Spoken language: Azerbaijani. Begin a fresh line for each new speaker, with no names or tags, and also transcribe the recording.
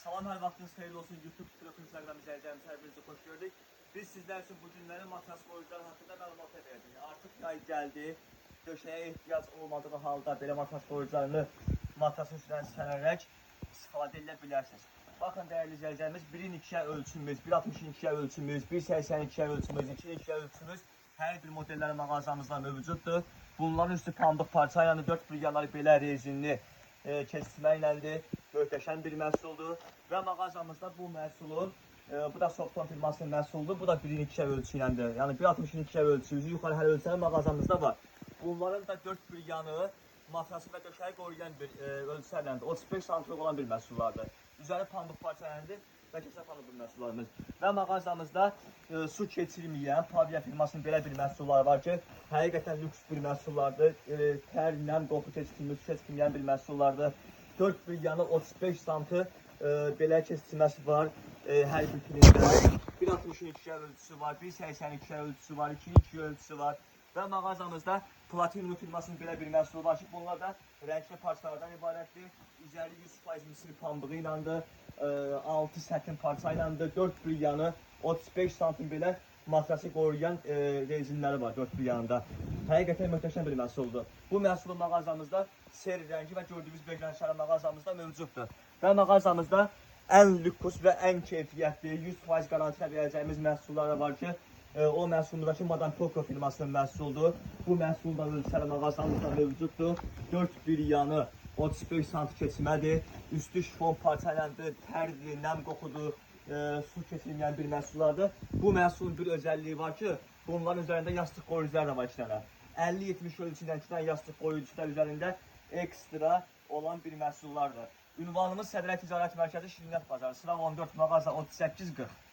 Salam, hər vaxtınız xeyirli olsun. YouTube, TikTok, Instagram izləyəcəyimiz hər birinizi xoş gördük. Biz sizlər üçün bu günləri matras qoyucular haqqında məlumat verdik. Artıq yay gəldi. Döşəyə ehtiyac olmadığı halda belə matras qoyucularını matrasın üstündən sərərək istifadə edə bilərsiniz. Baxın dəyərli izləyəcəyimiz 1-in 2-yə ölçümüz, 1.62-yə ölçümüz, 1.82-yə ölçümüz, 2-in 2-yə ölçümüz hər bir modelləri mağazamızda mövcuddur. Bunların üstü pambıq parça, yəni 4 brigalar belə rezinli kesməklədir. Möhtəşəm bir məhsuldur və mağazamızda bu məhsulun, bu da Softon firmasının məhsuludur. Bu da 1-in 2-yə ölçü iləndir. Yəni 1.62-nin 2-yə ölçüsü, yuxarı hər ölçüləri mağazamızda var. Bunların da 4 briganı matrası və döşəyi qoruyan bir ölçülərləndir. 35 sm olan bir məhsullardır. Üzəri pambıq parçalarındır və keçə pambıq məhsullarımız. Və mağazamızda su keçirməyən Pavia firmasının belə bir məhsulları var ki, həqiqətən lüks bir məhsullardır. Tərlə, qoxu keçirməyən, su keçirməyən bir məhsullardır. 4 briganı 35 sm belə keçirməsi var hər bir filmdə. 1.62 ölçüsü var, 1.82 ölçüsü var, 2.2 ölçüsü var. Və mağazamızda Platinum firmasının belə bir məhsulu var ki, bunlar da rəngli parçalardan ibarətdir. Üzəri 100% misir pambığı iləndir, 6 sətin parça iləndir, 4 briganı 35 sm belə matrası qoruyan rezinləri var 4 briganında. Həqiqətən möhtəşəm bir məhsuldur. Bu məhsulun mağazamızda seri rəngi və gördüyünüz beqlənişləri mağazamızda mövcuddur. Və mağazamızda ən lüks və ən keyfiyyətli, 100% garantiya verəcəyimiz məhsullar var ki, o məhsulumuzdakı Madame Coco firmasının məhsuludur. Bu məhsulun da ölçüləri mağazamızda mövcuddur. 4 briganı 35 sm keçmədir. Üstü şifon parçalandır, tərdir, nəm qoxudur, su keçirməyən bir məhsullardır. Bu məhsulun bir özəlliyi var ki, bunların üzərində yastıq qoyucular da var 2 dənə. 50-70 ölçüdən 2 dənə yastıq qoyucular üzərində ekstra olan bir məhsullardır. Ünvanımız Sədrə Ticarət Mərkəzi Şirinət Bazarı, sıra 14, mağaza 3840.